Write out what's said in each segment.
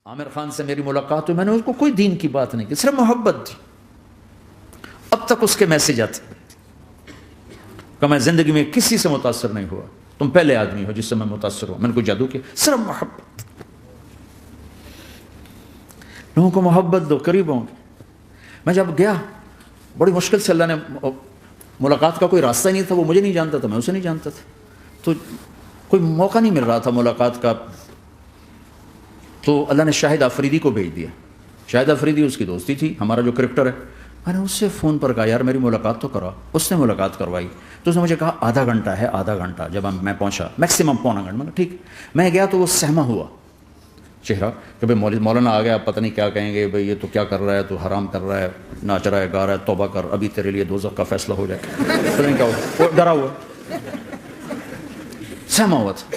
عامر خان سے میری ملاقات ہوئی، میں نے اس کو کوئی دین کی بات نہیں کی، صرف محبت تھی۔ اب تک اس کے میسج آتے کہ میں زندگی میں کسی سے متاثر نہیں ہوا، تم پہلے آدمی ہو جس سے میں متاثر ہوں، میں نے کوئی جادو کیا، صرف محبت۔ لوگوں کو محبت دو، قریب ہوں۔ میں جب گیا بڑی مشکل سے، اللہ نے ملاقات کا کوئی راستہ ہی نہیں تھا، وہ مجھے نہیں جانتا تھا، میں اسے نہیں جانتا تھا، تو کوئی موقع نہیں مل رہا تھا ملاقات کا۔ تو اللہ نے شاہد آفریدی کو بھیج دیا۔ شاہد آفریدی اس کی دوستی تھی، ہمارا جو کرکٹر ہے۔ میں نے اس سے فون پر کہا یار میری ملاقات تو کرا، اس نے ملاقات کروائی۔ تو اس نے مجھے کہا آدھا گھنٹہ ہے، آدھا گھنٹہ۔ جب میں پہنچا میکسیمم پونا گھنٹہ، میں نے ٹھیک۔ میں گیا تو وہ سہما ہوا چہرہ کہ بھائی مولانا آ گیا، پتہ نہیں کیا کہیں گے، بھائی یہ تو کیا کر رہا ہے، تو حرام کر رہا ہے، ناچ رہا ہے، گا رہا ہے، توبہ کر، ابھی تیرے لیے دوزخ کا فیصلہ ہو جائے، پتہ نہیں کیا ہوا، وہ ڈرا ہوا سہما ہوا تھا۔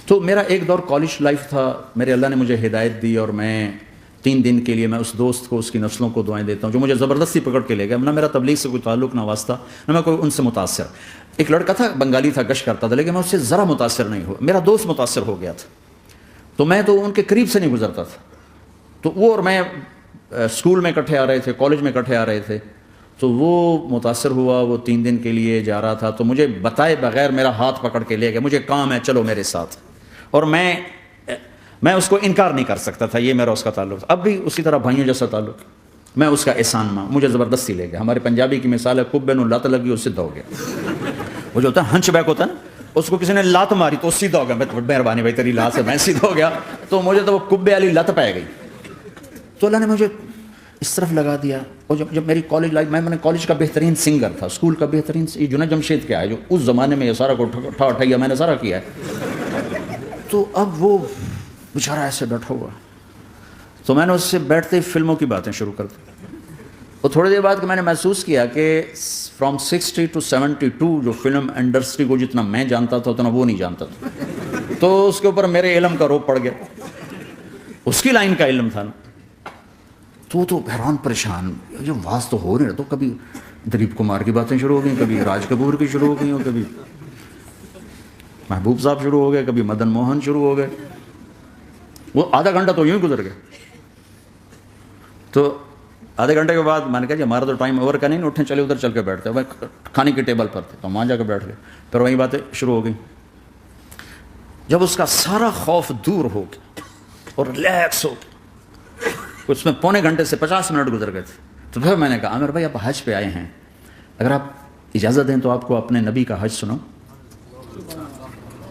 تو میرا ایک دور کالج لائف تھا، میرے اللہ نے مجھے ہدایت دی، اور میں 3 دن کے لیے میں اس دوست کو، اس کی نسلوں کو دعائیں دیتا ہوں جو مجھے زبردستی پکڑ کے لے گیا۔ نہ میرا تبلیغ سے کوئی تعلق، نہ واسطہ، نہ میں کوئی ان سے متاثر۔ ایک لڑکا تھا، بنگالی تھا، گشت کرتا تھا، لیکن میں اس سے ذرا متاثر نہیں ہوا۔ میرا دوست متاثر ہو گیا تھا، تو میں تو ان کے قریب سے نہیں گزرتا تھا۔ تو وہ اور میں اسکول میں اکٹھے آ رہے تھے، کالج میں اکٹھے آ رہے تھے، تو وہ متاثر ہوا، وہ 3 دن کے لیے جا رہا تھا، تو مجھے بتائے بغیر میرا ہاتھ پکڑ کے لے گیا، مجھے کام ہے چلو میرے ساتھ، اور میں اس کو انکار نہیں کر سکتا تھا، یہ میرا اس کا تعلق تھا۔ اب بھی اسی طرح بھائیوں جیسا تعلق، میں اس کا احسان مان، مجھے زبردستی لے گیا۔ ہمارے پنجابی کی مثال ہے، کبے نو لت لگی اس سیدھا ہو گیا۔ وہ جو ہوتا ہے ہنچ بیک ہوتا ہے نا، اس کو کسی نے لات ماری تو سیدھا ہو گیا، مہربانی بھائی تیری لات سے میں سیدھا ہو گیا، تو مجھے تو وہ کبے والی لت پہ گئی۔ تو اللہ نے مجھے اس طرف لگا دیا۔ اور جب میری کالج لائف، میں نے کالج کا بہترین سنگر تھا، اسکول کا بہترین، یہ جنید جمشید کیا ہے جو اس زمانے میں یہ سارا کو اٹھایا میں نے سارا کیا ہے۔ تو اب وہ بیچارہ ایسے بیٹھا ہوا، تو میں نے اس سے بیٹھتے ہی فلموں کی باتیں شروع کر دی۔ اور تھوڑی دیر بعد کہ میں نے محسوس کیا کہ فرام 60 to 72 جو فلم انڈسٹری کو جتنا میں جانتا تھا اتنا وہ نہیں جانتا تھا، تو اس کے اوپر میرے علم کا روپ پڑ گیا، اس کی لائن کا علم تھا نا۔ تو حیران پریشان، یہ واز تو ہو رہے، تو کبھی دلیپ کمار کی باتیں شروع ہو گئیں، کبھی راج کپور کی شروع ہو گئیں، اور کبھی محبوب صاحب شروع ہو گئے، کبھی مدن موہن شروع ہو گئے۔ وہ آدھا گھنٹہ تو یوں ہی گزر گیا۔ تو آدھے گھنٹے کے بعد میں نے کہا جی ہمارا تو ٹائم اوور کا نہیں، اٹھیں چلے ادھر چل کے بیٹھتے ہیں، کھانے کی ٹیبل پر تھے تو وہاں جا کے بیٹھ گئے، پھر وہیں باتیں شروع ہو گئیں۔ جب اس کا سارا خوف دور ہو گیا اور ریلیکس ہو گیا، اس میں پونے گھنٹے سے 50 منٹ گزر گئے تھے، تو پھر میں نے کہا عامر بھائی آپ حج پہ آئے ہیں، اگر آپ اجازت دیں تو آپ کو اپنے نبی کا حج سناؤں؟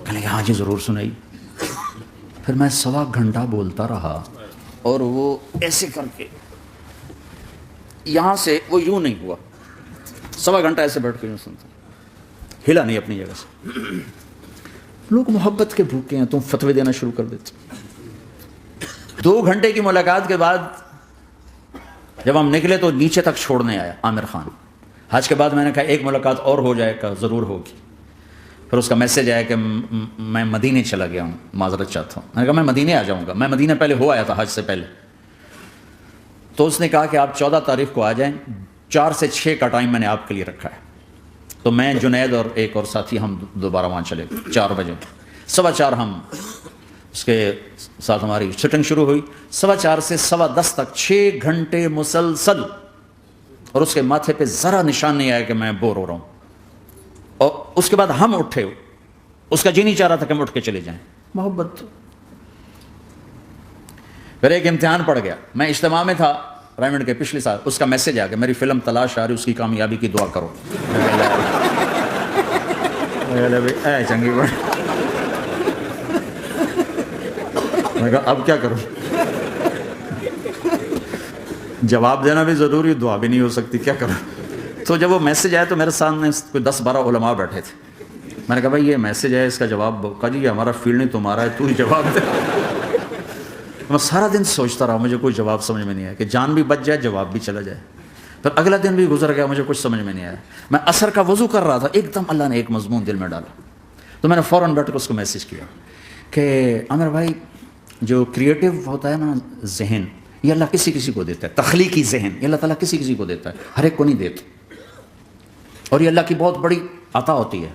کہنے کہ ہاں جی ضرور سنائی۔ پھر میں 1.25 گھنٹہ بولتا رہا، اور وہ ایسے کر کے یہاں سے وہ یوں نہیں ہوا، 1.25 گھنٹہ ایسے بیٹھ کے یوں سنتا، ہلا نہیں اپنی جگہ سے۔ لوگ محبت کے بھوکے ہیں، تم فتوے دینا شروع کر دیتے۔ 2 گھنٹے کی ملاقات کے بعد جب ہم نکلے تو نیچے تک چھوڑنے آیا عامر خان۔ حج کے بعد میں نے کہا ایک ملاقات اور ہو جائے گا، ضرور ہوگی۔ پھر اس کا میسج آیا کہ میں مدینے چلا گیا ہوں، معذرت چاہتا ہوں۔ میں نے کہا میں مدینے آ جاؤں گا، میں مدینے پہلے ہو آیا تھا حج سے پہلے۔ تو اس نے کہا کہ آپ 14 تاریخ کو آ جائیں، 4 سے 6 کا ٹائم میں نے آپ کے لیے رکھا ہے۔ تو میں، جنید اور ایک اور ساتھی، ہم دوبارہ وہاں چلے گئے 4 بجے، 4:15 ہم اس کے ساتھ ہماری شوٹنگ شروع ہوئی، 4:15 سے 10:15 تک 6 گھنٹے مسلسل، اور اس کے ماتھے پہ ذرا نشان نہیں آیا کہ میں بور ہو رہا ہوں۔ اور اس کے بعد ہم اٹھے، اس کا جی نہیں چاہ رہا تھا کہ ہم اٹھ کے چلے جائیں، محبت۔ پھر ایک امتحان پڑ گیا، میں اجتماع میں تھا رائمنڈ کے پچھلے سال، اس کا میسج آ گیا میری فلم تلاش آ رہی، اس کی کامیابی کی دعا کرو۔ اے چنگی بڑ، میں کہا اب کیا کروں، جواب دینا بھی ضروری، دعا بھی نہیں ہو سکتی، کیا کروں۔ تو جب وہ میسج آیا تو میرے سامنے کوئی 10-12 علماء بیٹھے تھے۔ میں نے کہا بھائی یہ میسج ہے، اس کا جواب، کہا جی یہ ہمارا فیلڈ نہیں تمہارا ہے، تو ہی جواب دے۔ میں سارا دن سوچتا رہا، مجھے کوئی جواب سمجھ میں نہیں آیا، کہ جان بھی بچ جائے جواب بھی چلا جائے۔ پھر اگلا دن بھی گزر گیا، مجھے کچھ سمجھ میں نہیں آیا۔ میں عصر کا وضو کر رہا تھا، ایک دم اللہ نے ایک مضمون دل میں ڈالا، تو میں نے فوراً بیٹھ کر اس کو میسج کیا کہ عامر بھائی جو کریٹو ہوتا ہے نا ذہن، یہ اللہ کسی کسی کو دیتا ہے، تخلیقی ذہن یہ اللہ تعالیٰ کسی کسی کو دیتا ہے، ہر ایک کو نہیں دیتا، اور یہ اللہ کی بہت بڑی عطا ہوتی ہے۔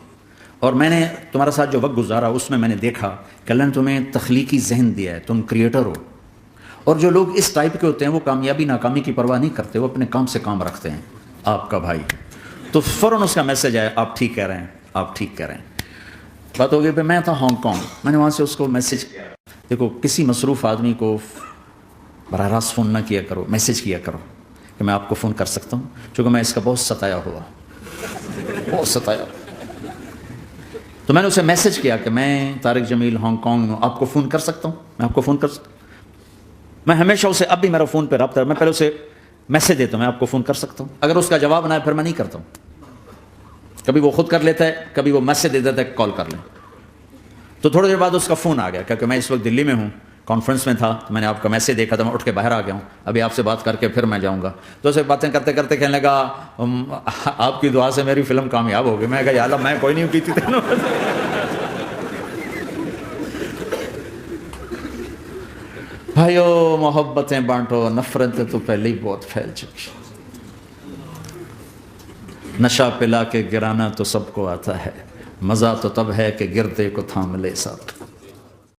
اور میں نے تمہارا ساتھ جو وقت گزارا اس میں نے دیکھا کہ اللہ نے تمہیں تخلیقی ذہن دیا ہے، تم کریٹر ہو. اور جو لوگ اس ٹائپ کے ہوتے ہیں وہ کامیابی ناکامی کی پرواہ نہیں کرتے، وہ اپنے کام سے کام رکھتے ہیں. آپ کا بھائی تو فوراً اس کا میسج آیا، آپ ٹھیک کہہ رہے ہیں، آپ ٹھیک کہہ رہے ہیں. بات ہو گئی پہ میں تھا ہانگ کانگ، میں نے وہاں سے اس کو میسج کیا. دیکھو کسی مصروف آدمی کو براہ راست فون نہ کیا کرو، میسج کیا کرو کہ میں آپ کو فون کر سکتا ہوں، چونکہ میں اس کا بہت ستایا ہوا، بہت ستایا. تو میں نے اسے میسج کیا کہ میں طارق جمیل ہانگ کانگ میں آپ کو فون کر سکتا ہوں، میں آپ کو فون کر سکتا ہوں. میں ہمیشہ اسے اب بھی میرا فون پہ رابطہ ہے، میں پہلے اسے میسج دیتا ہوں میں آپ کو فون کر سکتا ہوں. اگر اس کا جواب نہ ہے پھر میں نہیں کرتا ہوں. کبھی وہ خود کر لیتا ہے، کبھی وہ میسج دے دیتا ہے کال کر لیں. تو تھوڑی دیر بعد اس کا فون آ گیا کیونکہ میں اس وقت دلی میں ہوں، کانفرنس میں تھا، تو میں نے آپ کا میسج دیکھا تھا، میں اٹھ کے باہر آ گیا ہوں، ابھی آپ سے بات کر کے پھر میں جاؤں گا. تو اسے باتیں کرتے کرتے کہنے لگا آپ کی دعا سے میری فلم کامیاب ہو گئی. میں کہا یا اللہ میں کوئی نہیں کی تھی. بھائیو محبتیں بانٹو، نفرتیں تو پہلے ہی بہت پھیل چکی. نشہ پلا کے گرانا تو سب کو آتا ہے، مزہ تو تب ہے کہ گردے کو تھام لے ساتھ.